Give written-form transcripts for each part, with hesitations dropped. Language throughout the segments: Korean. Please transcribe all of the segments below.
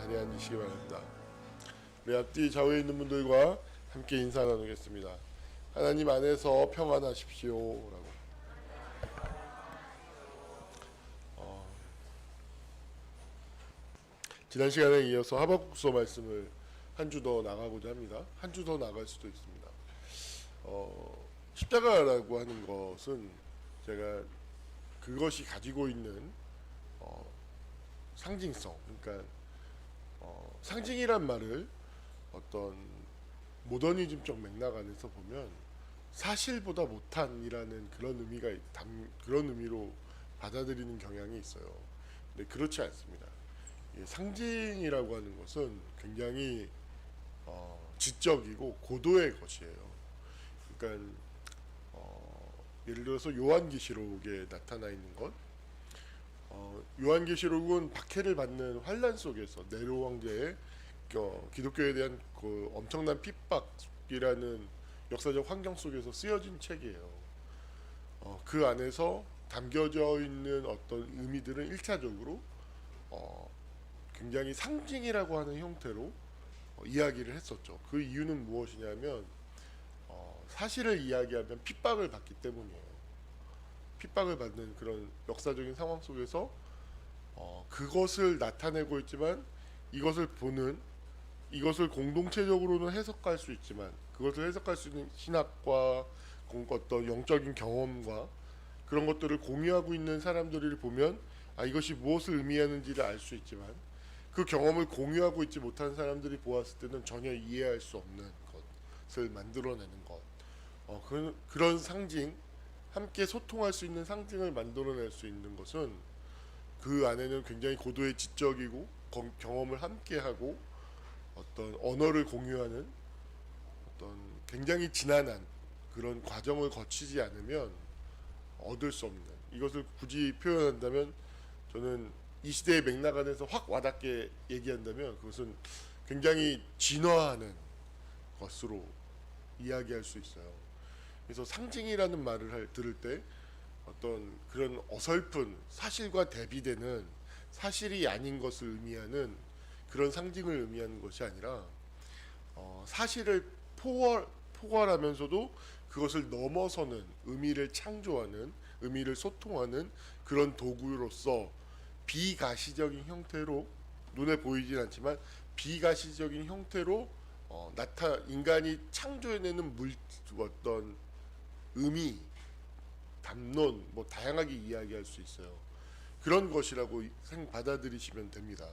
자리에 앉으시기 바랍니다. 우리 앞뒤 좌우에 있는 분들과 함께 인사 나누겠습니다. 하나님 안에서 평안하십시오 라고. 지난 시간에 이어서 하박국서 말씀을 한 주 더 나가고자 합니다. 한 주 더 나갈 수도 있습니다. 십자가라고 하는 것은 제가 그것이 가지고 있는 상징성, 그러니까 상징이란 말을 어떤 모더니즘적 맥락 안에서 보면 사실보다 못한이라는 그런 그런 의미로 받아들이는 경향이 있어요. 근데 그렇지 않습니다. 상징이라고 하는 것은 굉장히 지적이고 고도의 것이에요. 그러니까 예를 들어서 요한계시록에 나타나 있는 것, 요한계시록은 박해를 받는 환란 속에서 네로 황제의 기독교에 대한 그 엄청난 핍박이라는 역사적 환경 속에서 쓰여진 책이에요. 그 안에서 담겨져 있는 어떤 의미들은 1차적으로 굉장히 상징이라고 하는 형태로 이야기를 했었죠. 그 이유는 무엇이냐면 사실을 이야기하면 핍박을 받기 때문이에요. 핍박을 받는 그런 역사적인 상황 속에서 그것을 나타내고 있지만 이것을 공동체적으로는 해석할 수 있지만 그것을 해석할 수 있는 신학과 어떤 영적인 경험과 그런 것들을 공유하고 있는 사람들을 보면 이것이 무엇을 의미하는지를 알 수 있지만 그 경험을 공유하고 있지 못한 사람들이 보았을 때는 전혀 이해할 수 없는 것을 만들어내는 것. 그런 상징, 함께 소통할 수 있는 상징을 만들어낼 수 있는 것은 그 안에는 굉장히 고도의 지적이고 경험을 함께하고 어떤 언어를 공유하는 어떤 굉장히 지난한 그런 과정을 거치지 않으면 얻을 수 없는, 이것을 굳이 표현한다면 저는 이 시대의 맥락 안에서 확 와닿게 얘기한다면 그것은 굉장히 진화하는 것으로 이야기할 수 있어요. 그래서 상징이라는 말을 들을 때 어떤 그런 어설픈 사실과 대비되는 사실이 아닌 것을 의미하는 그런 상징을 의미하는 것이 아니라 사실을 포괄하면서도 그것을 넘어서는 의미를 창조하는, 의미를 소통하는 그런 도구로서 비가시적인 형태로, 눈에 보이진 않지만 비가시적인 형태로 인간이 창조해내는 어떤 의미, 담론, 다양하게 이야기할 수 있어요. 그런 것이라고 받아들이시면 됩니다.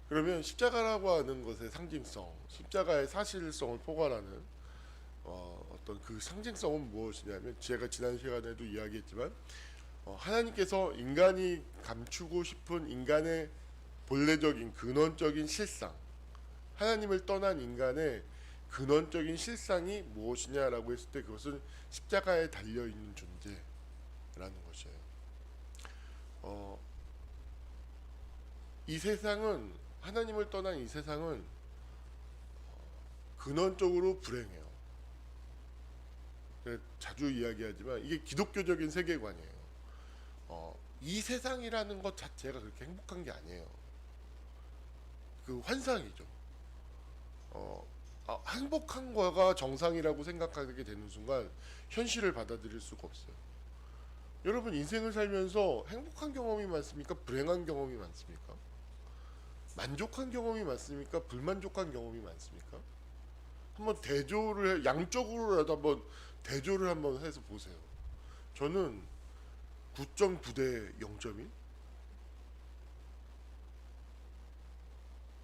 그러면 십자가라고 하는 것의 상징성, 십자가의 사실성을 포괄하는 어떤 그 상징성은 무엇이냐면, 제가 지난 시간에도 이야기했지만 하나님께서 인간이 감추고 싶은 인간의 본래적인 근원적인 실상, 하나님을 떠난 인간의 근원적인 실상이 무엇이냐라고 했을 때 그것은 십자가에 달려있는 존재라는 것이에요. 이 세상은, 하나님을 떠난 이 세상은 근원적으로 불행해요. 자주 이야기하지만 이게 기독교적인 세계관이에요. 이 세상이라는 것 자체가 그렇게 행복한 게 아니에요. 그 환상이죠. 행복한 거가 정상이라고 생각하게 되는 순간 현실을 받아들일 수가 없어요. 여러분, 인생을 살면서 행복한 경험이 많습니까? 불행한 경험이 많습니까? 만족한 경험이 많습니까? 불만족한 경험이 많습니까? 한번 양쪽으로라도 한번 대조를 한번 해서 보세요. 저는 9.9대 0.1?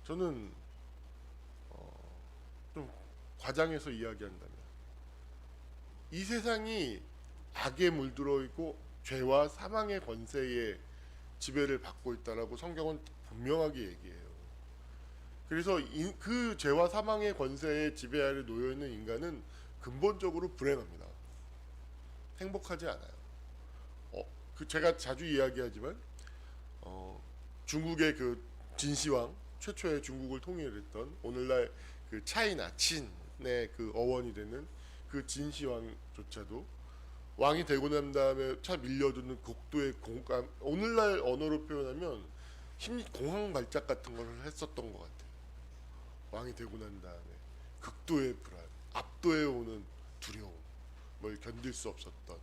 저는 좀 과장해서 이야기한다면 이 세상이 악에 물들어 있고 죄와 사망의 권세에 지배를 받고 있다라고 성경은 분명하게 얘기해요. 그래서 그 죄와 사망의 권세에 지배 아래 놓여 있는 인간은 근본적으로 불행합니다. 행복하지 않아요. 제가 자주 이야기하지만 중국의 진시황, 최초의 중국을 통일했던 오늘날 그 차이나 친의 그 어원이 되는 그 진시황조차도 왕이 되고 난 다음에 차 밀려드는 국도의 공감, 오늘날 언어로 표현하면 심리 공황 발작 같은 걸 했었던 것 같아요. 왕이 되고 난 다음에 극도의 불안, 압도해 오는 두려움, 뭘 견딜 수 없었던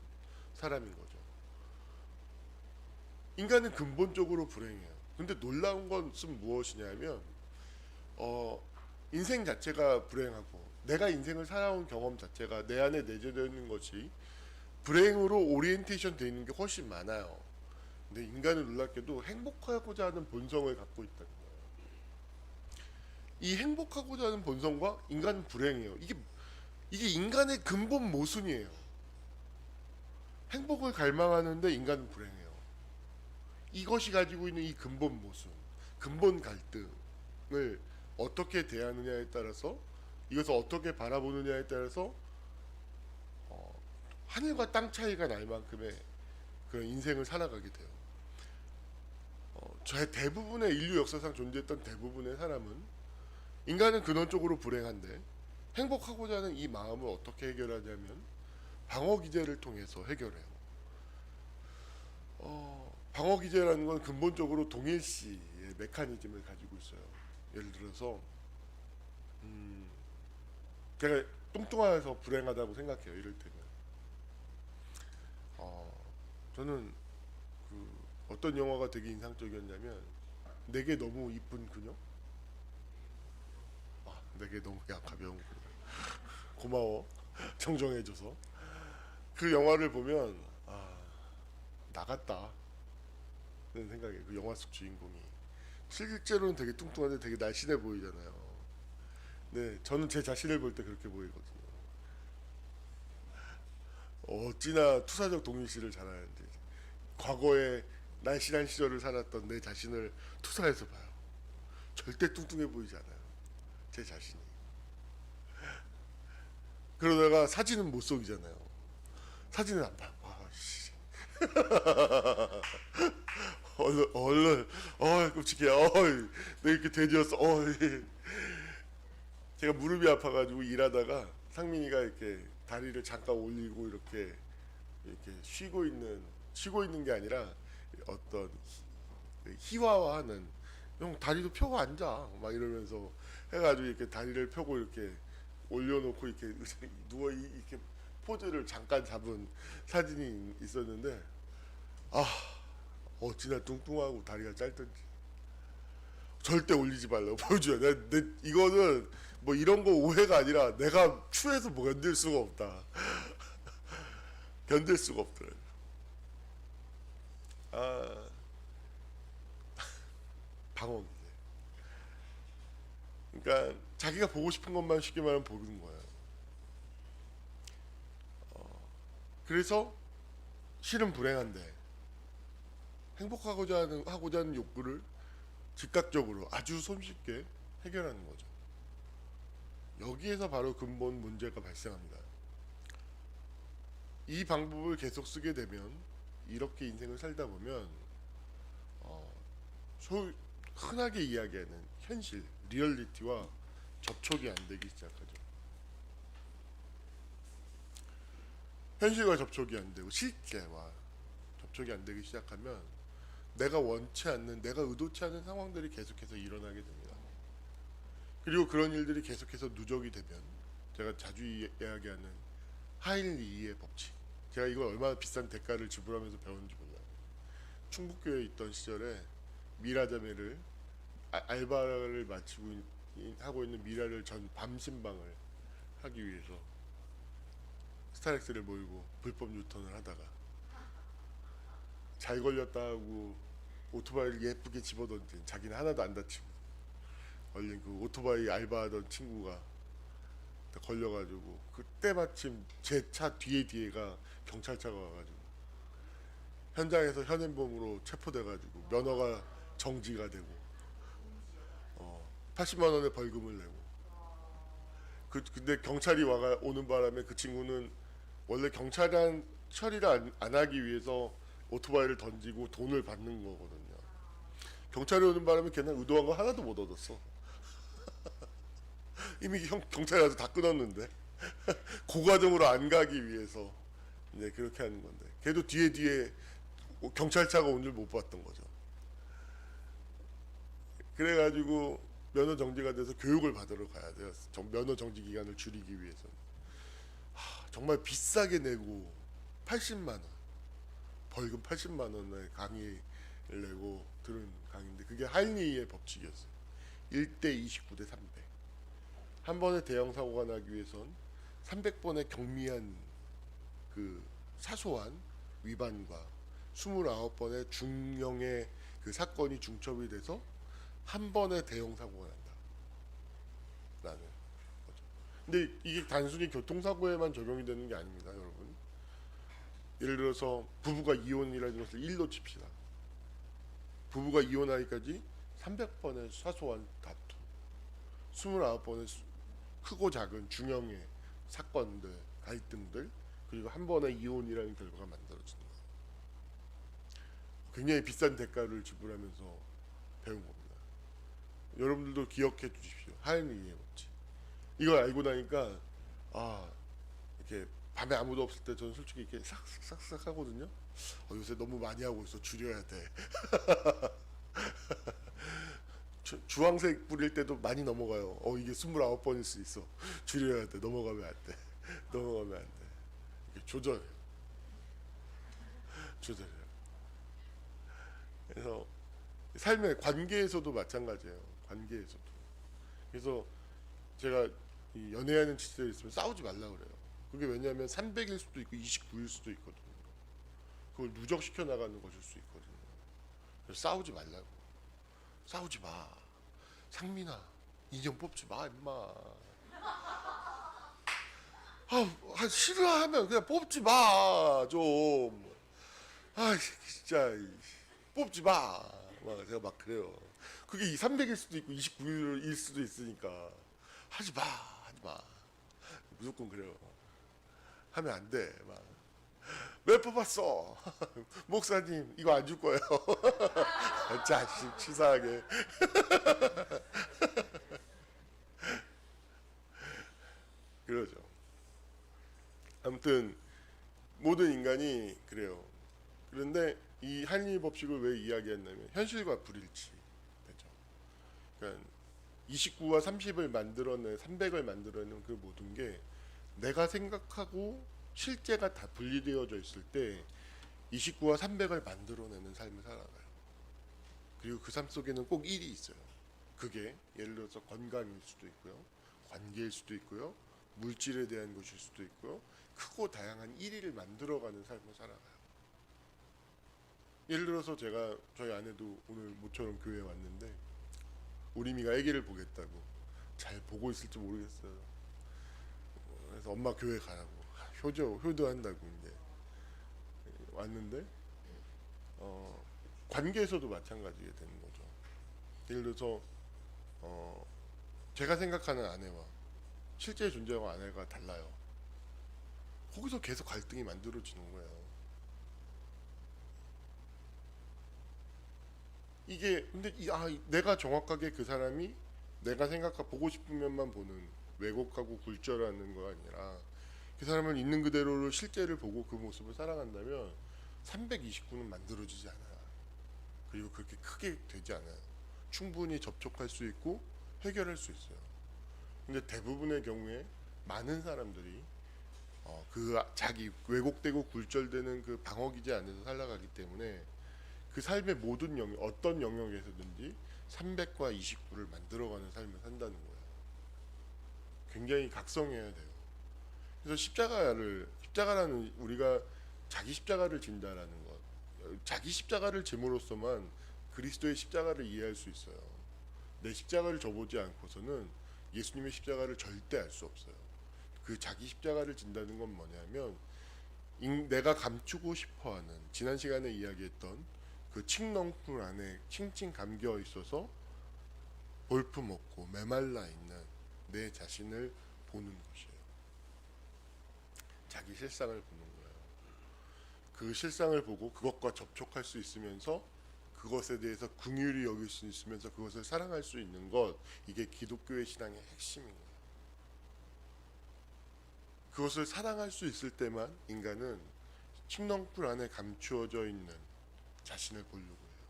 사람인 거죠. 인간은 근본적으로 불행해요. 근데 놀라운 것은 무엇이냐면 인생 자체가 불행하고 내가 인생을 살아온 경험 자체가 내 안에 내재되어 있는 것이 불행으로 오리엔테이션 되어 있는 게 훨씬 많아요. 근데 인간은 놀랍게도 행복하고자 하는 본성을 갖고 있다는 거예요. 이 행복하고자 하는 본성과 인간은 불행해요. 이게 인간의 근본 모순이에요. 행복을 갈망하는데 인간은 불행해요. 이것이 가지고 있는 이 근본 모순, 근본 갈등을 어떻게 대하느냐에 따라서, 이것을 어떻게 바라보느냐에 따라서 하늘과 땅 차이가 날 만큼의 그런 인생을 살아가게 돼요. 저의 대부분의 인류 역사상 존재했던 대부분의 사람은 인간은 근원적으로 불행한데 행복하고자 하는 이 마음을 어떻게 해결하냐면 방어 기제를 통해서 해결해요. 방어 기제라는 건 근본적으로 동일시의 메커니즘을 가지고 있어요. 예를 들어서 제가 뚱뚱해서 불행하다고 생각해요. 이럴 때는 저는 어떤 영화가 되게 인상적이었냐면 내게 너무 이쁜 그녀. 내게 너무 가벼운 그녀. 고마워 정정해줘서. 그 영화를 보면 나갔다 는 생각이에요. 그 영화 속 주인공이 실제로는 되게 뚱뚱한데 되게 날씬해 보이잖아요. 네, 저는 제 자신을 볼 때 그렇게 보이거든요. 어찌나 투사적 동일시를 잘하는지. 과거에 날씬한 시절을 살았던 내 자신을 투사해서 봐요. 절대 뚱뚱해 보이지 않아요. 제 자신이. 그러다가 사진은 못 속이잖아요. 사진은 안 봐요. 얼른 끔찍해. 내가 이렇게 돼지였어. 제가 무릎이 아파가지고 일하다가 상민이가 이렇게 다리를 잠깐 올리고 이렇게 쉬고 있는 게 아니라 어떤 희화화하는, 형 다리도 펴고 앉아 막 이러면서 해가지고 이렇게 다리를 펴고 이렇게 올려놓고 이렇게 누워 이렇게 포즈를 잠깐 잡은 사진이 있었는데 어찌나 뚱뚱하고 다리가 짧던지. 절대 올리지 말라고 보여줘요. 이거는 뭐 이런 거 오해가 아니라 내가 추해서 뭐 견딜 수가 없다. 견딜 수가 없더라고요. 방어기제. 그러니까 자기가 보고 싶은 것만 쉽게 말하면 보는 거예요. 그래서 실은 불행한데 행복하고자 하는 욕구를 즉각적으로 아주 손쉽게 해결하는 거죠. 여기에서 바로 근본 문제가 발생합니다. 이 방법을 계속 쓰게 되면 이렇게 인생을 살다 보면 흔하게 이야기하는 현실, 리얼리티와 접촉이 안 되기 시작하죠. 현실과 접촉이 안 되고 실제와 접촉이 안 되기 시작하면 내가 원치 않는, 내가 의도치 않은 상황들이 계속해서 일어나게 됩니다. 그리고 그런 일들이 계속해서 누적이 되면 제가 자주 이야기하는 하일리히의 법칙. 제가 이걸 얼마나 비싼 대가를 지불하면서 배웠는지 몰라요. 충북교회에 있던 시절에 미라자매를 알바를 마치고 하고 있는 미라를 전 밤신방을 하기 위해서 스타렉스를 몰고 불법 유턴을 하다가 잘 걸렸다 하고 오토바이를 예쁘게 집어던진, 자기는 하나도 안 다치고 얼른 그 오토바이 알바하던 친구가 걸려가지고, 그때 마침 제 차 뒤에가 경찰차가 와가지고 현장에서 현행범으로 체포돼가지고 면허가 정지가 되고 80만 원의 벌금을 내고, 근데 경찰이 오는 바람에 그 친구는 원래 경찰한 처리를 안 하기 위해서 오토바이를 던지고 돈을 받는 거거든요. 경찰이 오는 바람에 걔는 의도한 거 하나도 못 얻었어. 이미 경찰이 와서 다 끊었는데 고과정으로 안 가기 위해서 이제 그렇게 하는 건데, 걔도 뒤에 경찰차가 온 줄 못 봤던 거죠. 그래가지고 면허 정지가 돼서 교육을 받으러 가야 돼요. 면허 정지 기간을 줄이기 위해서. 정말 비싸게 내고 80만 원 벌금 80만 원의 강의를 내고 들은 강의인데 그게 할리의 법칙이었어요. 1대 29대 300. 한 번의 대형 사고가 나기 위해선 300번의 경미한 그 사소한 위반과 29번의 중형의 그 사건이 중첩이 돼서 한 번의 대형 사고가 난다라는 거죠. 근데 이게 단순히 교통사고에만 적용이 되는 게 아닙니다, 여러분. 예를 들어서 부부가 이혼이라는 것을 1로 칩시다. 부부가 이혼하기까지 300번의 사소한 다툼, 29번의 크고 작은 중형의 사건들, 갈등들, 그리고 한 번의 이혼이라는 결과가 만들어지는 거예요. 굉장히 비싼 대가를 지불하면서 배운 겁니다. 여러분들도 기억해 주십시오. 하인리의 법칙. 이걸 알고 나니까 이렇게 밤에 아무도 없을 때 저는 솔직히 이렇게 싹싹싹 하거든요. 요새 너무 많이 하고 있어. 줄여야 돼. 주황색 뿌릴 때도 많이 넘어가요. 이게 29번일 수 있어. 줄여야 돼. 넘어가면 안 돼. 넘어가면 안 돼. 이렇게 조절해요. 그래서 삶의 관계에서도 마찬가지예요. 관계에서도. 그래서 제가 이 연애하는 친구들 있으면 싸우지 말라 그래요. 그게 왜냐하면 300일 수도 있고 29일 수도 있거든요. 그걸 누적시켜 나가는 것일 수 있거든요. 그래서 싸우지 말라고. 싸우지 마. 상민아, 인형 뽑지 마, 임마. 싫어하면 그냥 뽑지 마, 좀. 진짜 뽑지 마. 제가 막 그래요. 그게 300일 수도 있고 29일일 수도 있으니까 하지 마, 하지 마. 무조건 그래요. 하면 안 돼. 왜 뽑았어? 목사님 이거 안 줄 거예요. 자식 치사하게. 그러죠. 아무튼 모든 인간이 그래요. 그런데 이 한리 법칙을 왜 이야기했냐면 현실과 불일치 되죠. 그러니까 29와 30을 만들어낸 300을 만들어낸 그 모든 게 내가 생각하고 실제가 다 분리되어져 있을 때 29와 300을 만들어내는 삶을 살아가요. 그리고 그 삶 속에는 꼭 1이 있어요. 그게 예를 들어서 건강일 수도 있고요. 관계일 수도 있고요. 물질에 대한 것일 수도 있고요. 크고 다양한 1위를 만들어가는 삶을 살아가요. 예를 들어서 제가 저희 아내도 오늘 모처럼 교회에 왔는데 우리 미가 아기를 보겠다고 잘 보고 있을지 모르겠어요. 그래서 엄마 교회 가라고 효도한다고 이제 왔는데 관계에서도 마찬가지게 되는 거죠. 예를 들어서 제가 생각하는 아내와 실제 존재하고 아내가 달라요. 거기서 계속 갈등이 만들어지는 거예요. 이게 근데 내가 정확하게 그 사람이 내가 생각하고 보고 싶은 면만 보는 왜곡하고 굴절하는 거 아니라 그 사람을 있는 그대로를 실제를 보고 그 모습을 사랑한다면 329는 만들어지지 않아요. 그리고 그렇게 크게 되지 않아요. 충분히 접촉할 수 있고 해결할 수 있어요. 근데 대부분의 경우에 많은 사람들이 그 자기 왜곡되고 굴절되는 그 방어 기제 안에서 살아가기 때문에 그 삶의 모든 영역, 어떤 영역에서든지 300과 29를 만들어가는 삶을 산다는 거예요. 굉장히 각성해야 돼요. 그래서 십자가라는 우리가 자기 십자가를 진다라는 것, 자기 십자가를 짐으로써만 그리스도의 십자가를 이해할 수 있어요. 내 십자가를 져보지 않고서는 예수님의 십자가를 절대 알 수 없어요. 그 자기 십자가를 진다는 건 뭐냐면 내가 감추고 싶어하는 지난 시간에 이야기했던 그 칡넝쿨 안에 칭칭 감겨 있어서 볼품없고 메말라 있는 내 자신을 보는 것이에요. 자기 실상을 보는 거예요. 그 실상을 보고 그것과 접촉할 수 있으면서 그것에 대해서 긍휼히 여길 수 있으면서 그것을 사랑할 수 있는 것, 이게 기독교의 신앙의 핵심인 거예요. 그것을 사랑할 수 있을 때만 인간은 칡넝쿨 안에 감추어져 있는 자신을 보려고 해요.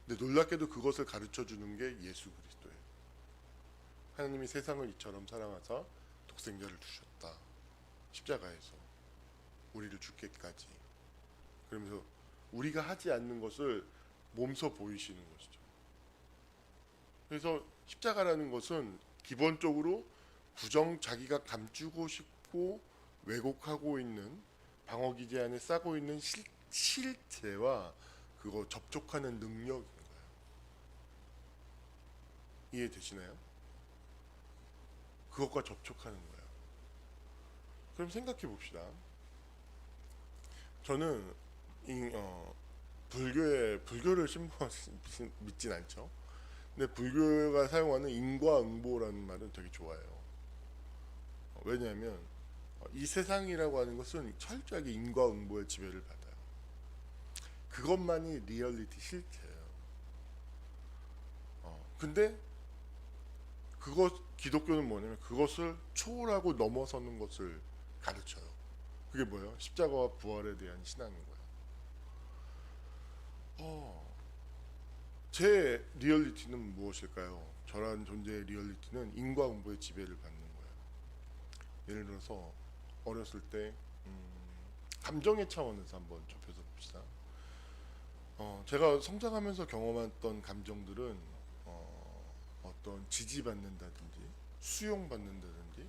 근데 놀랍게도 그것을 가르쳐 주는 게 예수 그리스도예요. 하나님이 세상을 이처럼 사랑하사 독생자를 주셨다. 십자가에서 우리를 죽게까지. 그러면서 우리가 하지 않는 것을 몸소 보이시는 것이죠. 그래서 십자가라는 것은 기본적으로 자기가 감추고 싶고 왜곡하고 있는 방어기제 안에 싸고 있는 실체와 그거 접촉하는 능력인 거예요. 이해되시나요? 그것과 접촉하는 거예요. 그럼 생각해 봅시다. 저는 불교를 믿진 않죠. 근데 불교가 사용하는 인과응보라는 말은 되게 좋아해요. 왜냐하면 이 세상이라고 하는 것은 철저하게 인과응보의 지배를 받아요. 그것만이 리얼리티 실체예요. 근데 기독교는 뭐냐면 그것을 초월하고 넘어서는 것을 가르쳐요. 그게 뭐예요? 십자가와 부활에 대한 신앙인 거예요. 제 리얼리티는 무엇일까요? 저라는 존재의 리얼리티는 인과응보의 지배를 받는 거예요. 예를 들어서 어렸을 때 감정의 차원에서 한번 좁혀서 봅시다. 제가 성장하면서 경험했던 감정들은 어떤 지지받는다든지 수용받는다든지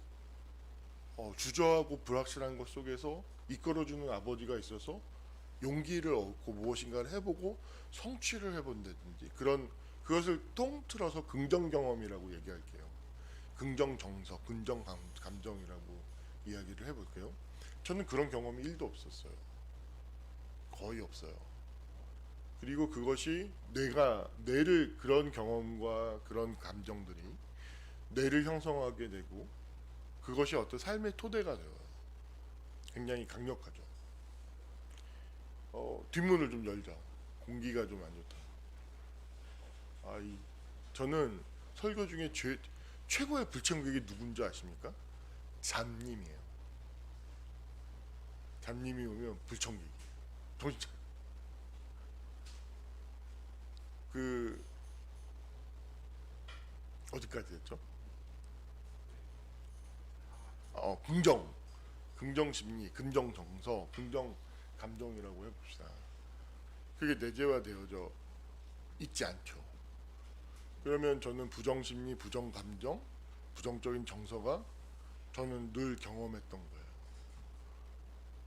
주저하고 불확실한 것 속에서 이끌어주는 아버지가 있어서 용기를 얻고 무엇인가를 해보고 성취를 해본다든지 그것을 통틀어서 긍정 경험이라고 얘기할게요. 긍정 정서, 긍정 감정이라고 이야기를 해볼게요. 저는 그런 경험이 1도 없었어요. 거의 없어요. 그리고 그것이 뇌를 그런 경험과 그런 감정들이 뇌를 형성하게 되고 그것이 어떤 삶의 토대가 돼요. 굉장히 강력하죠. 뒷문을 좀 열자. 공기가 좀 안 좋다. 저는 설교 중에 최고의 불청객이 누군지 아십니까? 잠님이에요. 잠님이 오면 불청객이에요. 정신 차려. 어디까지 했죠? 긍정 심리, 긍정 정서, 긍정 감정이라고 해봅시다. 그게 내재화되어져 있지 않죠. 그러면 저는 부정 심리, 부정 감정, 부정적인 정서가 저는 늘 경험했던 거예요.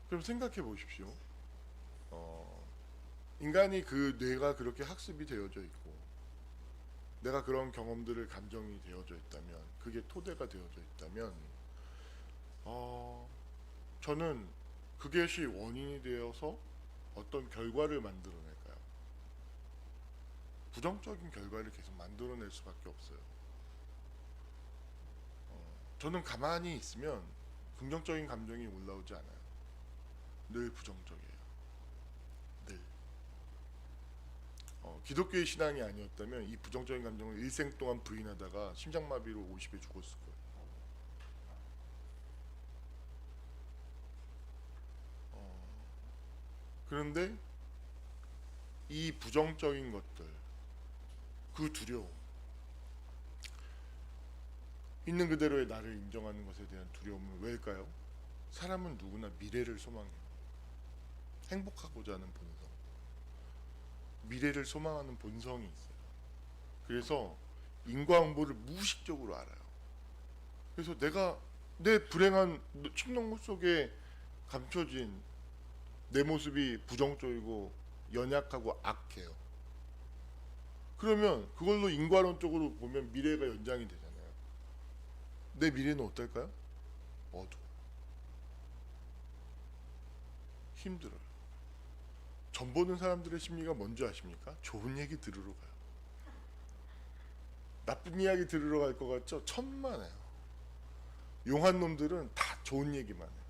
그럼 생각해 보십시오. 인간이 그 뇌가 그렇게 학습이 되어져 있고 내가 그런 경험들을 감정이 되어져 있다면 그게 토대가 되어져 있다면 저는 그것이 원인이 되어서 어떤 결과를 만들어낼까요? 부정적인 결과를 계속 만들어낼 수밖에 없어요. 저는 가만히 있으면 긍정적인 감정이 올라오지 않아요. 늘 부정적이에요. 늘. 기독교의 신앙이 아니었다면 이 부정적인 감정을 일생 동안 부인하다가 심장마비로 50에 죽었을 거예요. 그런데 이 부정적인 것들, 그 두려움, 있는 그대로의 나를 인정하는 것에 대한 두려움은 왜일까요? 사람은 누구나 미래를 소망해요. 행복하고자 하는 본성, 미래를 소망하는 본성이 있어요. 그래서 인과응보를 무의식적으로 알아요. 그래서 내 불행한 침묵 속에 감춰진 내 모습이 부정적이고 연약하고 악해요. 그러면 그걸로 인과론적으로 보면 미래가 연장이 되잖아요. 내 미래는 어떨까요? 어두워. 힘들어요. 전 보는 사람들의 심리가 뭔지 아십니까? 좋은 얘기 들으러 가요. 나쁜 이야기 들으러 갈 것 같죠? 천만에요. 용한 놈들은 다 좋은 얘기만 해요.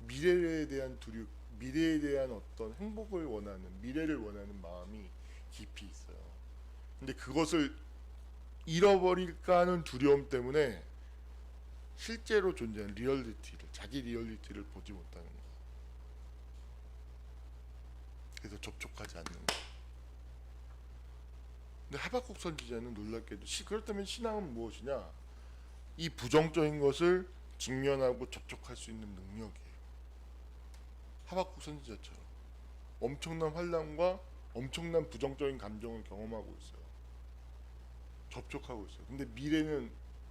미래에 대한 어떤 행복을 원하는, 미래를 원하는 마음이 깊이 있어요. 근데 그것을 잃어버릴까 하는 두려움 때문에 실제로 존재하는 자기 리얼리티를 보지 못하는 거예요. 그래서 접촉하지 않는 거예요. 근데 하박국 선지자는 놀랍게도 그렇다면 신앙은 무엇이냐? 이 부정적인 것을 직면하고 접촉할 수 있는 능력이에요. 하박국 선지자처럼 엄청난 환난과 엄청난 부정적인 감정을 경험하고 있어요. 접촉하고 있어요. 근데 미래는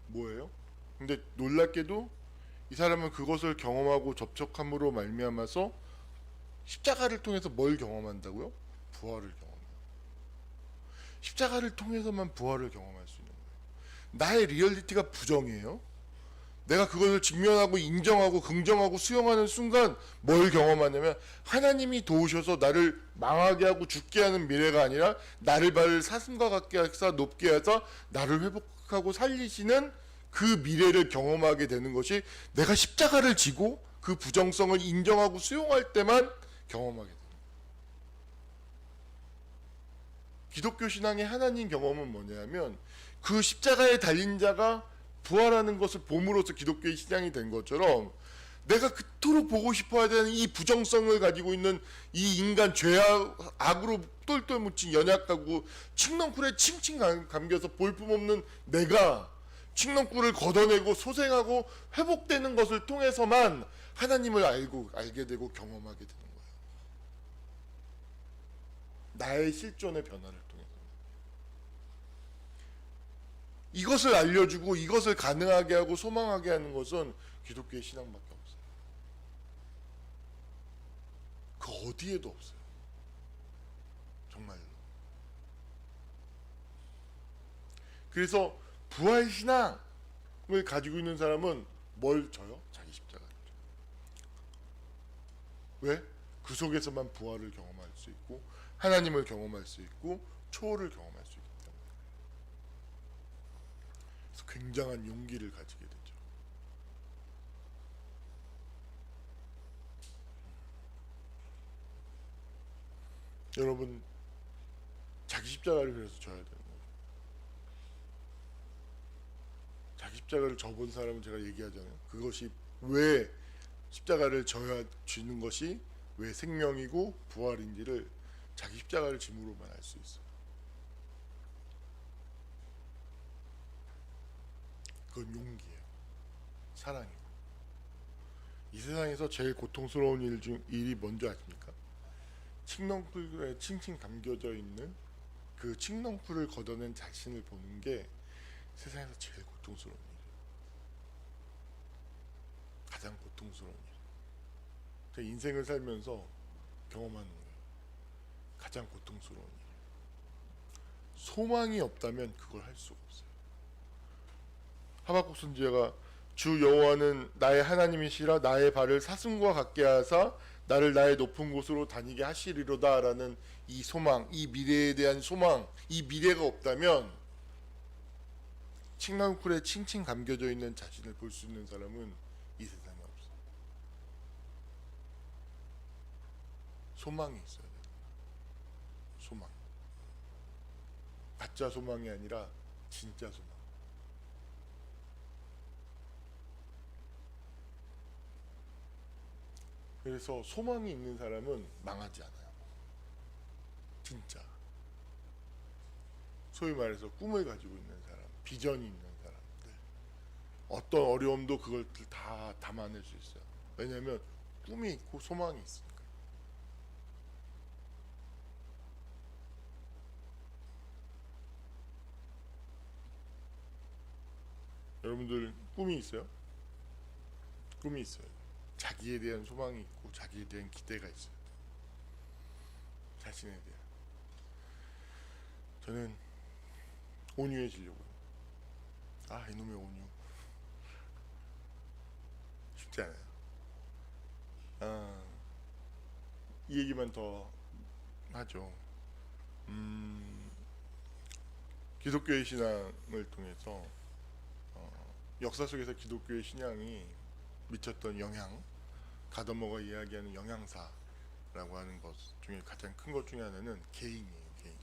뭐예요? 근데 놀랍게도 이 사람은 그것을 경험하고 접촉함으로 말미암아서 십자가를 통해서 뭘 경험한다고요? 부활을 경험해요. 십자가를 통해서만 부활을 경험할 수 있는 거예요. 나의 리얼리티가 부정이에요. 내가 그것을 직면하고 인정하고 긍정하고 수용하는 순간 뭘 경험하냐면 하나님이 도우셔서 나를 망하게 하고 죽게 하는 미래가 아니라 나를 바를 사슴과 같게 하사 높게 하사 나를 회복하고 살리시는 그 미래를 경험하게 되는 것이 내가 십자가를 지고 그 부정성을 인정하고 수용할 때만 경험하게 됩니다. 기독교 신앙의 하나님 경험은 뭐냐면 그 십자가에 달린 자가 부활하는 것을 봄으로써 기독교의 신앙이 된 것처럼 내가 그토록 보고 싶어야 되는 이 부정성을 가지고 있는 이 인간 죄악으로 똘똘 묻힌 연약하고 칡넝쿨에 칭칭 감겨서 볼품없는 내가 칡넝쿨을 걷어내고 소생하고 회복되는 것을 통해서만 하나님을 알게 되고 경험하게 되는 거예요. 나의 실존의 변화를 통해서. 이것을 알려주고 이것을 가능하게 하고 소망하게 하는 것은 기독교의 신앙밖에 없어요. 그 어디에도 없어요. 정말로. 그래서 부활 신앙을 가지고 있는 사람은 뭘 져요? 자기 십자가를 져요. 왜? 그 속에서만 부활을 경험할 수 있고 하나님을 경험할 수 있고 초월을 경험할 수 있기 때문에. 그래서 굉장한 용기를 가지게 되죠. 여러분, 자기 십자가를 그래서 져야 되는 거예요. 자기 십자가를 져본 사람은 제가 얘기하잖아요. 그것이 왜 십자가를 쥐는 것이 왜 생명이고 부활인지를 자기 십자가를 짐으로만 알 수 있어요. 그건 용기예요. 사랑이고. 이 세상에서 제일 고통스러운 일이 뭔지 아십니까? 칡넝쿨에 칭칭 감겨져 있는 그 칡넝쿨을 걷어낸 자신을 보는 게 세상에서 제일 고통스러운 일이에요. 가장 고통스러운 일. 제 인생을 살면서 경험하는 거예요. 가장 고통스러운 일. 소망이 없다면 그걸 할 수가 없어요. 하박국 선지자가 주 여호와는 나의 하나님이시라 나의 발을 사슴과 같게 하사 나를 나의 높은 곳으로 다니게 하시리로다라는 이 소망, 이 미래에 대한 소망, 이 미래가 없다면 칡넝쿨에 칭칭 감겨져 있는 자신을 볼 수 있는 사람은 이 세상에 없어요. 소망이 있어야 돼요. 소망. 가짜 소망이 아니라 진짜 소망. 그래서 소망이 있는 사람은 망하지 않아요. 진짜. 소위 말해서 꿈을 가지고 있는 사람, 비전이 있는 사람들. 어떤 어려움도 그걸 다 담아낼 수 있어요. 왜냐하면 꿈이 있고 소망이 있으니까. 여러분들 꿈이 있어요? 꿈이 있어요. 자기에 대한 소망이 있고 자기에 대한 기대가 있어요. 자신에 대한. 저는 온유해지려고요. 이놈의 온유. 쉽지 않아요. 이 얘기만 더 하죠. 기독교의 신앙을 통해서 역사 속에서 기독교의 신앙이 미쳤던 영향, 가더머가 이야기하는 영향사라고 하는 것 중에 가장 큰 것 중에 하나는 개인이에요. 개인.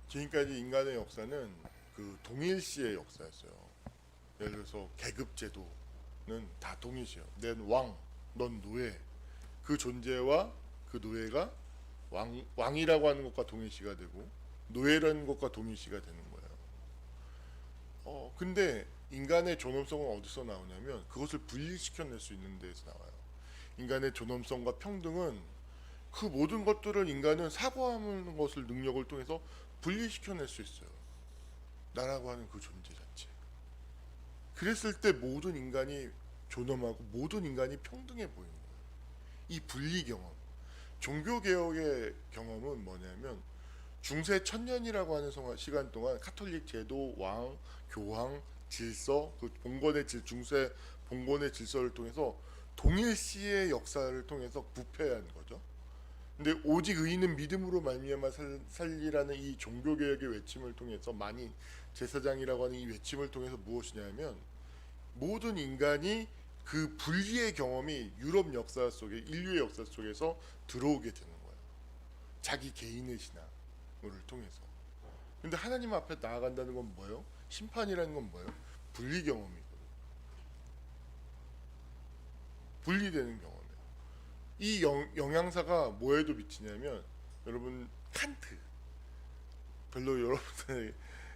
지금까지 인간의 역사는 그 동일시의 역사였어요. 예를 들어서 계급제도는 다 동일시예요. 넌 왕, 넌 노예, 그 존재와 그 노예가 왕이라고 하는 것과 동일시가 되고 노예라는 것과 동일시가 되는 거예요. 근데 인간의 존엄성은 어디서 나오냐면 그것을 분리시켜낼 수 있는 데에서 나와요. 인간의 존엄성과 평등은 그 모든 것들을 인간은 사고하는 것을 능력을 통해서 분리시켜낼 수 있어요. 나라고 하는 그 존재 자체. 그랬을 때 모든 인간이 존엄하고 모든 인간이 평등해 보이는 거예요. 이 분리 경험. 종교개혁의 경험은 뭐냐면 중세 천년이라고 하는 시간 동안 카톨릭 제도, 왕, 교황, 질서, 그 봉건의 중세 봉건의 질서를 통해서 동일시의 역사를 통해서 부패한 거죠. 근데 오직 의인은 믿음으로 말미암아 살리라는 이 종교개혁의 외침을 통해서 만인 제사장이라고 하는 이 외침을 통해서 무엇이냐면 모든 인간이 그 분리의 경험이 유럽 역사 속에 인류의 역사 속에서 들어오게 되는 거예요. 자기 개인의 신앙을 통해서. 근데 하나님 앞에 나아간다는 건 뭐예요? 심판이라는 건 뭐예요? 분리 경험이거든요. 분리되는 경험이에요. 이 영향사가 뭐에도 미치냐면 여러분 칸트, 별로 여러분의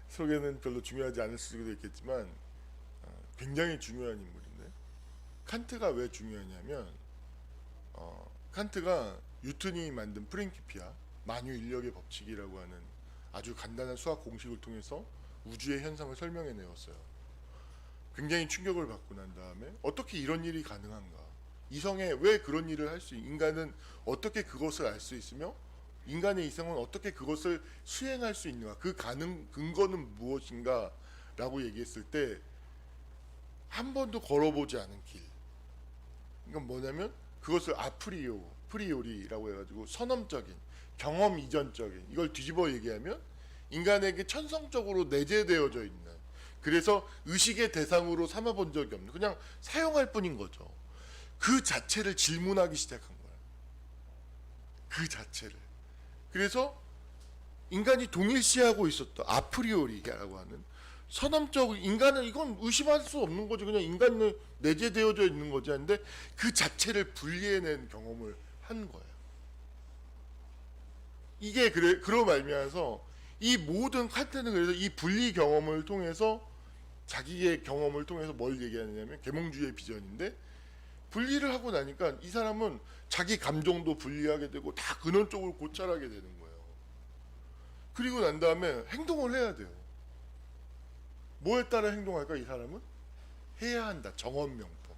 소개는 별로 중요하지 않을 수도 있겠지만 굉장히 중요한 인물인데 칸트가 왜 중요하냐면 칸트가 뉴턴이 만든 프린키피아 만유 인력의 법칙이라고 하는 아주 간단한 수학 공식을 통해서 우주의 현상을 설명해 내었어요. 굉장히 충격을 받고 난 다음에 어떻게 이런 일이 가능한가? 이성에 왜 그런 일을 할 수 인간은 어떻게 그것을 알 수 있으며 인간의 이성은 어떻게 그것을 수행할 수 있는가? 그 근거는 무엇인가? 라고 얘기했을 때 한 번도 걸어보지 않은 길. 이건 뭐냐면 그것을 프리오리라고 해가지고 선험적인 경험 이전적인 이걸 뒤집어 얘기하면 인간에게 천성적으로 내재되어져 있는 그래서 의식의 대상으로 삼아본 적이 없는 그냥 사용할 뿐인 거죠. 그 자체를 질문하기 시작한 거야. 그 자체를. 그래서 인간이 동일시하고 있었다. 아프리오리라고 하는 선험적 인간은 이건 의심할 수 없는 거지. 그냥 인간은 내재되어져 있는 거지. 근데 그 자체를 분리해낸 경험을 한 거예요. 이게 그러 말미암아서 이 모든 칸트는 그래서 이 분리 경험을 통해서 자기의 경험을 통해서 뭘 얘기하느냐면 계몽주의의 비전인데 분리를 하고 나니까 이 사람은 자기 감정도 분리하게 되고 다 근원적으로 고찰하게 되는 거예요. 그리고 난 다음에 행동을 해야 돼요. 뭐에 따라 행동할까 이 사람은? 해야 한다. 정언명법.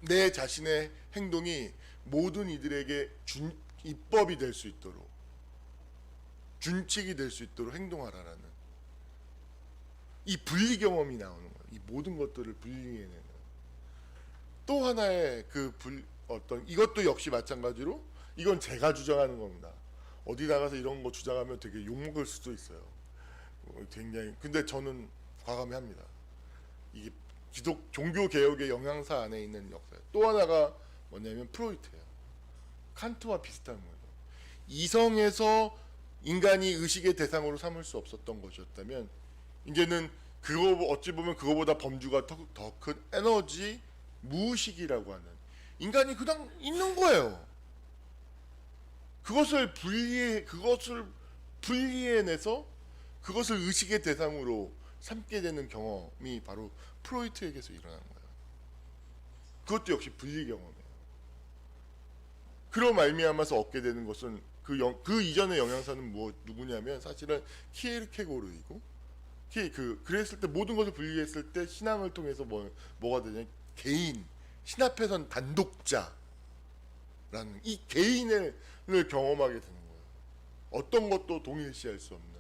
내 자신의 행동이 모든 이들에게 입법이 될 수 있도록 준칙이 될 수 있도록 행동하라라는 이 분리 경험이 나오는 거예요. 이 모든 것들을 분리해내는 또 하나의 이것도 역시 마찬가지로 이건 제가 주장하는 겁니다. 어디 나가서 이런 거 주장하면 되게 욕먹을 수도 있어요. 굉장히 근데 저는 과감히 합니다. 이게 기독 종교 개혁의 영향사 안에 있는 역사예요. 또 하나가 뭐냐면 프로이트예요. 칸트와 비슷한 거예요. 이성에서 인간이 의식의 대상으로 삼을 수 없었던 것이었다면 이제는 그거 어찌 보면 그거보다 범주가 더 큰 에너지 무의식이라고 하는 인간이 그냥 있는 거예요. 그것을 분리해내서 그것을 의식의 대상으로 삼게 되는 경험이 바로 프로이트에게서 일어나는 거예요. 그것도 역시 분리 경험이에요. 그로 말미암아서 얻게 되는 것은 그 이전의 영향사는 누구냐면 사실은 키에르케고르이고 그랬을 때 모든 것을 분리했을 때 신앙을 통해서 뭐가 되냐 개인 신앞에선 단독자라는 이 개인을 경험하게 되는 거예요. 어떤 것도 동일시할 수 없는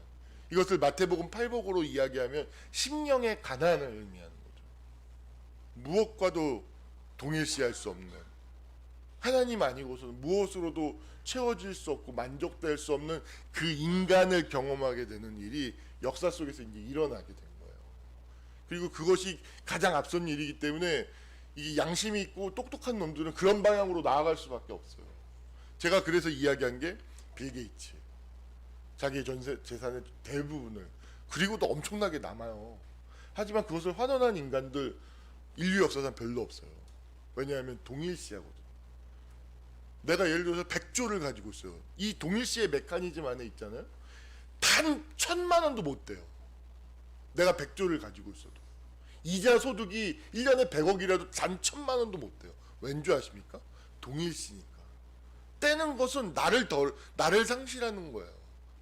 이것을 마태복음 8복으로 이야기하면 심령의 가난을 의미하는 거죠. 무엇과도 동일시할 수 없는 하나님 아니고서는 무엇으로도 채워질 수 없고 만족될 수 없는 그 인간을 경험하게 되는 일이 역사 속에서 이제 일어나게 된 거예요. 그리고 그것이 가장 앞선 일이기 때문에 이 양심이 있고 똑똑한 놈들은 그런 방향으로 나아갈 수밖에 없어요. 제가 그래서 이야기한 게 빌 게이츠 자기의 재산의 대부분을 그리고도 엄청나게 남아요. 하지만 그것을 환원한 인간들 인류 역사상 별로 없어요. 왜냐하면 동일시하거든. 내가 예를 들어서 100조를 가지고 있어요. 이 동일시의 메커니즘 안에 있잖아요. 단 1,000만 원도 못 돼요. 내가 100조를 가지고 있어도. 이자 소득이 1년에 100억이라도 단 1,000만 원도 못 돼요. 왠지 아십니까? 동일시니까. 떼는 것은 나를 상실하는 거예요.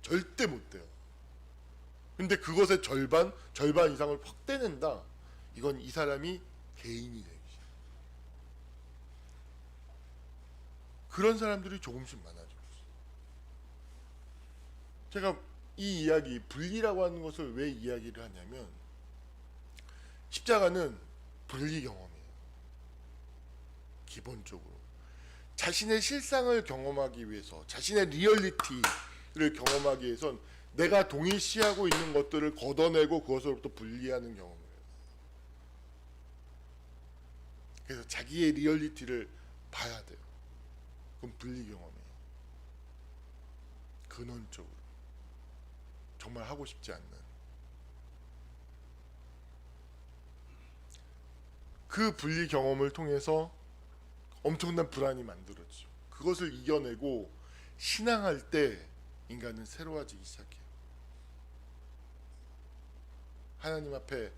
절대 못 돼요. 근데 그것의 절반 이상을 확 떼낸다. 이건 이 사람이 개인이 되기 시작해요. 그런 사람들이 조금씩 많아지고 있어요. 제가 이 이야기, 분리라고 하는 것을 왜 이야기를 하냐면, 십자가는 분리 경험이에요. 기본적으로. 자신의 실상을 경험하기 위해서, 자신의 리얼리티를 경험하기 위해선 내가 동일시하고 있는 것들을 걷어내고 그것으로부터 분리하는 경험이에요. 그래서 자기의 리얼리티를 봐야 돼요. 그건 분리 경험이에요. 근원적으로. 정말 하고 싶지 않는. 그 분리 경험을 통해서 엄청난 불안이 만들어지죠. 그것을 이겨내고 신앙할 때 인간은 새로워지기 시작해요. 하나님 앞에,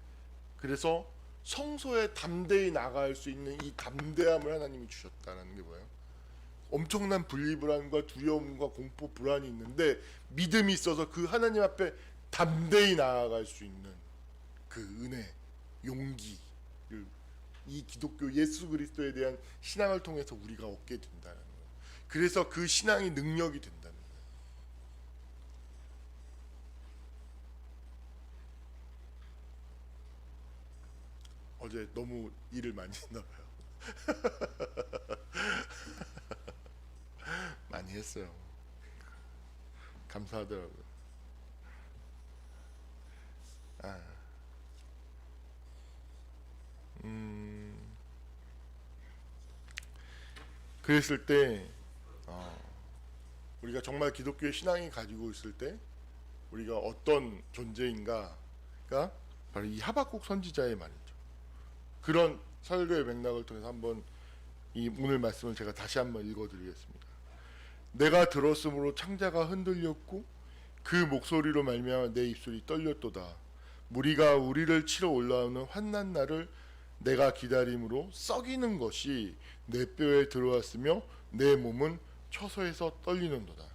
그래서 성소에 담대히 나갈 수 있는 이 담대함을 하나님이 주셨다는 게 뭐예요? 엄청난 분리불안과 두려움과 공포, 불안이 있는데 믿음이 있어서 그 하나님 앞에 담대히 나아갈 수 있는 그 은혜, 용기를 이 기독교 예수 그리스도에 대한 신앙을 통해서 우리가 얻게 된다는 거예요. 그래서 그 신앙이 능력이 된다는 거예요. 어제 너무 일을 많이 했나 봐요. 많이 했어요. 감사하더라고요. 그랬을 때 우리가 정말 기독교의 신앙이 가지고 있을 때 우리가 어떤 존재인가가 바로 이 하박국 선지자의 말이죠. 그런 설교의 맥락을 통해서 한번 이 오늘 말씀을 제가 다시 한번 읽어드리겠습니다. 내가 들었으므로 창자가 흔들렸고 그 목소리로 말미암아 내 입술이 떨렸도다. 무리가 우리를 치러 올라오는 환난 날을 내가 기다림으로 썩이는 것이 내 뼈에 들어왔으며 내 몸은 처소에서 떨리는도다.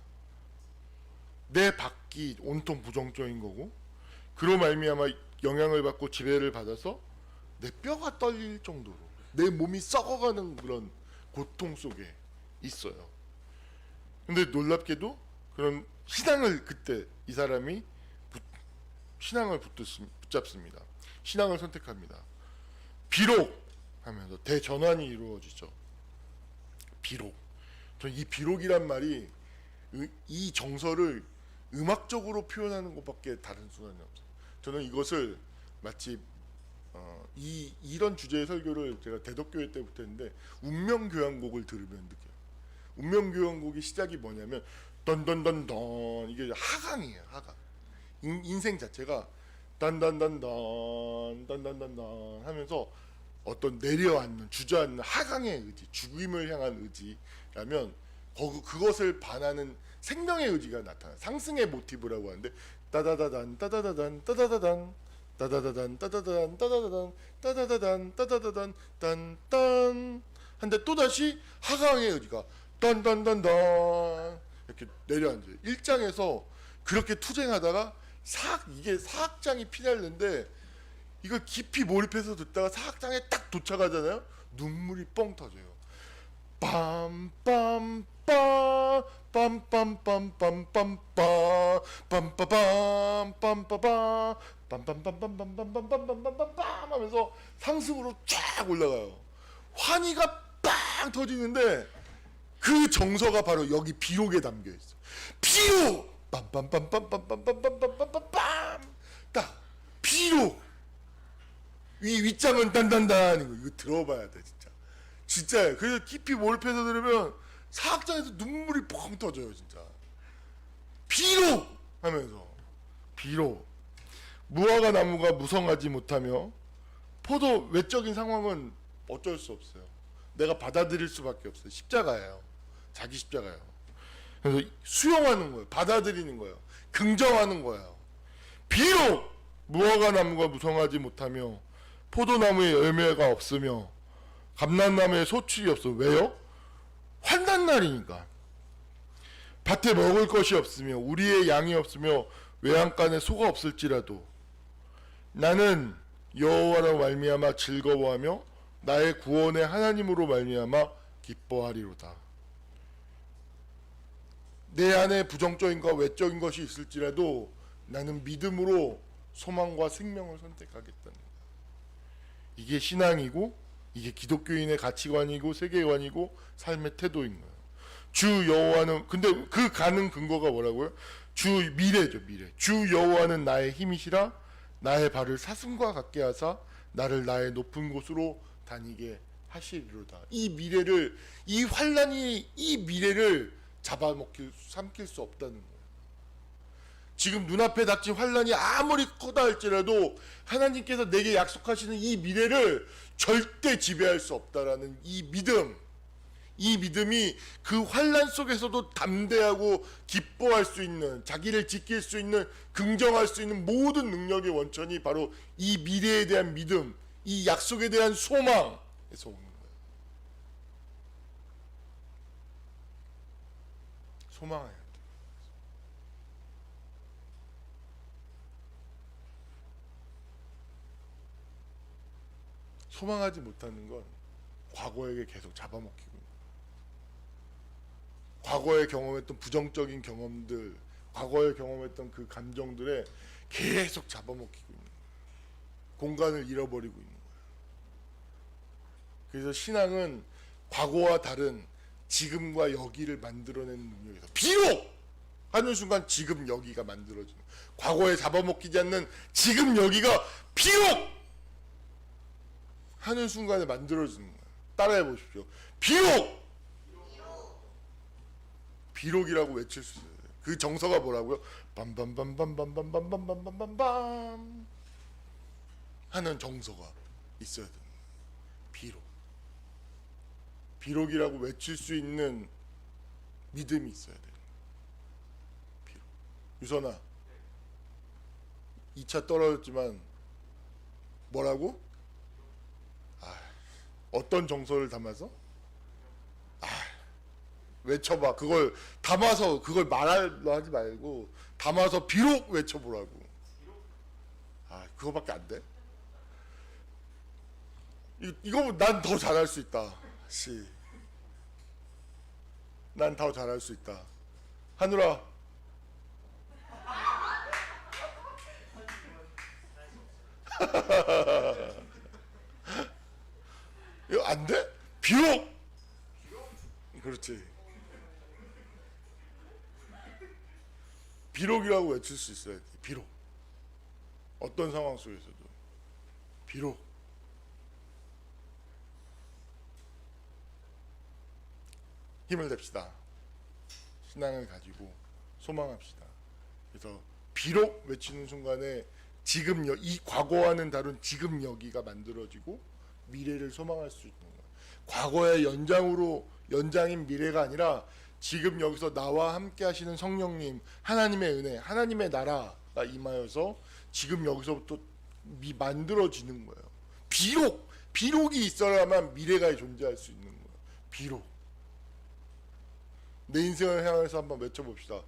내 밖이 온통 부정적인 거고, 그로 말미암아 영향을 받고 지배를 받아서 내 뼈가 떨릴 정도로 내 몸이 썩어가는 그런 고통 속에 있어요. 근데 놀랍게도 그런 신앙을, 그때 이 사람이 신앙을 붙잡습니다. 신앙을 선택합니다. 비록 하면서 대전환이 이루어지죠. 비록. 전 이 비록이란 말이 이 정서를 음악적으로 표현하는 것밖에 다른 수단이 없어요. 저는 이것을 마치 이런 주제의 설교를 제가 대덕교회 때부터 했는데 운명교향곡을 들으면 느껴요. 운명교향곡이 시작이 뭐냐면 던던던던, 이게 하강이에요. 하강. 인생 자체가 단단단단 단단단단 하면서 어떤 내려앉는, 주저앉는 하강의 의지, 죽음을 향한 의지라면 그것을 반하는 생명의 의지가 나타나. 상승의 모티브라고 하는데 따다다단 따다다단 따다다단 따다다단 따다다단 따다다단 따다다단 따다다단 딴딴 한데 또다시 하강의 의지가 딴딴딴딴 이렇게 내려앉아요. 1장에서 그렇게 투쟁하다가 이게 사악장이 피날는데 이걸 깊이 몰입해서 듣다가 사악장에 딱 도착하잖아요. 눈물이 뻥 터져요. 빰빰빰 빰빰빰빰빰빰빰 빰빠밤 빰빠밤 빰빰빰빰빰빰빰빰빰빰빰 하면서 상승으로 쫙 올라가요. 환희가 빵 터지는데 그 정서가 바로 여기 비록에 담겨 있어. 비록 빰빰빰빰빰빰빰빰빰빰빰 딱 비록 윗장은 단단단. 이거 들어봐야 돼 진짜. 진짜예요. 그래서 깊이 몰입해서 들으면 사악장에서 눈물이 펑 터져요 진짜. 비록 하면서 비록 무화과 나무가 무성하지 못하며 포도 외적인 상황은 어쩔 수 없어요. 내가 받아들일 수밖에 없어요. 십자가예요. 자기 십자가예요. 그래서 수용하는 거예요. 받아들이는 거예요. 긍정하는 거예요. 비록 무화과 나무가 무성하지 못하며 포도나무에 열매가 없으며 감람나무에 소출이 없어. 왜요? 환난 날이니까. 밭에 먹을 것이 없으며 우리의 양이 없으며 외양간에 소가 없을지라도 나는 여호와로 말미암아 즐거워하며 나의 구원의 하나님으로 말미암아 기뻐하리로다. 내 안에 부정적인 것, 외적인 것이 있을지라도 나는 믿음으로 소망과 생명을 선택하겠다는 거야. 이게 신앙이고 이게 기독교인의 가치관이고 세계관이고 삶의 태도인 거예요. 주 여호와는, 근데 그 가는 근거가 뭐라고요? 주 미래죠, 미래. 주 여호와는 나의 힘이시라 나의 발을 사슴과 같게 하사 나를 나의 높은 곳으로 다니게 하시리로다. 이 미래를, 이 환란이 이 미래를 삼킬 수 없다는 거예요. 지금 눈앞에 닥친 환란이 아무리 크다 할지라도 하나님께서 내게 약속하시는 이 미래를 절대 지배할 수 없다라는 이 믿음, 이 믿음이 그 환란 속에서도 담대하고 기뻐할 수 있는, 자기를 지킬 수 있는, 긍정할 수 있는 모든 능력의 원천이 바로 이 미래에 대한 믿음, 이 약속에 대한 소망에서 오는 거예요. 소망해야 돼. 소망하지 못하는 건 과거에게 계속 잡아먹히고 있는 거예요. 과거에 경험했던 부정적인 경험들, 과거에 경험했던 그 감정들에 계속 잡아먹히고 있는 거예요. 공간을 잃어버리고 있는 거예요. 그래서 신앙은 과거와 다른 지금과 여기를 만들어내는 능력이다. 비록 하는 순간 지금 여기가 만들어지는 거예요. 과거에 잡아먹히지 않는 지금 여기가 비록 하는 순간에 만들어지는 거예요. 따라해 보십시오. 비록! 비록이라고 외칠 수 있어요. 그 정서가 뭐라고요? 빰빰빰빰빰빰빰빰빰빰빰빰 하는 정서가 있어야 됩니다. 비록. 비록이라고 외칠 수 있는 믿음이 있어야 돼요. 비록. 유선아, 2차 떨어졌지만 뭐라고? 어떤 정서를 담아서? 외쳐봐. 그걸 담아서, 그걸 말하려 하지 말고 담아서 비록 외쳐보라고. 그거밖에 안 돼? 이거 난 더 잘할 수 있다. 난 더 잘할 수 있다. 하늘아. 이거 안 돼? 비록! 그렇지. 비록이라고 외칠 수 있어야 돼. 비록. 어떤 상황 속에서도. 비록. 힘을 냅시다. 신앙을 가지고 소망합시다. 그래서 비록 외치는 순간에 지금 이 과거와는 다른 지금 여기가 만들어지고 미래를 소망할 수 있는 거예요. 과거의 연장인 미래가 아니라 지금 여기서 나와 함께 하시는 성령님, 하나님의 은혜, 하나님의 나라가 임하여서 지금 여기서부터 만들어지는 거예요. 비록이 있어야만 미래가 존재할 수 있는 거예요. 비록. 내 인생을 향해서 한번 외쳐봅시다.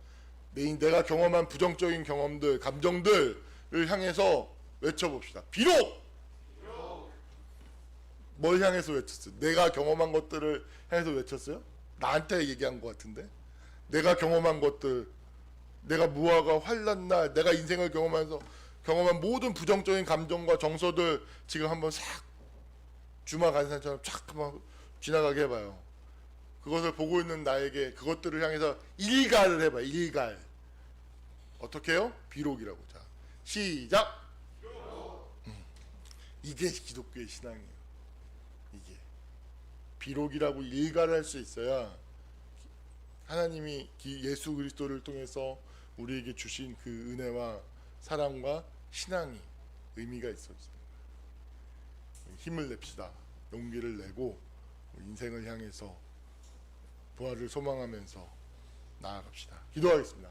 내가 경험한 부정적인 경험들, 감정들을 향해서 외쳐봅시다. 비록! 뭘 향해서 외쳤어요? 내가 경험한 것들을 향해서 외쳤어요? 나한테 얘기한 것 같은데? 내가 경험한 것들, 내가 무화과 환난 날, 내가 인생을 경험하면서 경험한 모든 부정적인 감정과 정서들 지금 한번 싹 주마 간산처럼 쫙 한번 지나가게 해봐요. 그것을 보고 있는 나에게 그것들을 향해서 일갈을 해봐요. 일갈. 어떻게 해요? 비록이라고. 자, 시작. 이게 기독교의 신앙이에요. 이게 비록이라고 일갈을 할 수 있어야 하나님이 예수 그리스도를 통해서 우리에게 주신 그 은혜와 사랑과 신앙이 의미가 있어요. 힘을 냅시다. 용기를 내고 인생을 향해서 부활을 소망하면서 나아갑시다. 기도하겠습니다.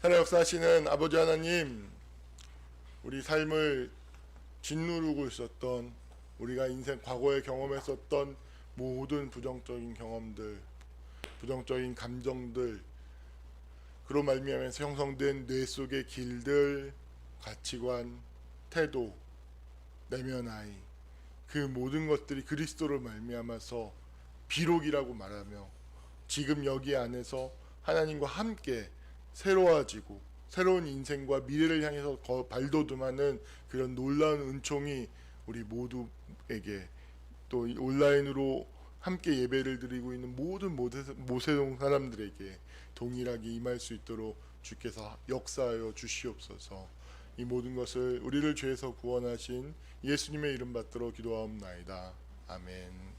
살아 역사하시는 아버지 하나님, 우리 삶을 짓누르고 있었던, 우리가 인생 과거에 경험했었던 모든 부정적인 경험들, 부정적인 감정들, 그로 말미암아서 형성된 뇌 속의 길들, 가치관, 태도, 내면아이, 그 모든 것들이 그리스도로 말미암아서 비록이라고 말하며 지금 여기 안에서 하나님과 함께 새로워지고 새로운 인생과 미래를 향해서 발돋움하는 그런 놀라운 은총이 우리 모두에게, 또 온라인으로 함께 예배를 드리고 있는 모든 모세동 사람들에게 동일하게 임할 수 있도록 주께서 역사하여 주시옵소서. 이 모든 것을 우리를 죄에서 구원하신 예수님의 이름 받들어 기도하옵나이다. 아멘.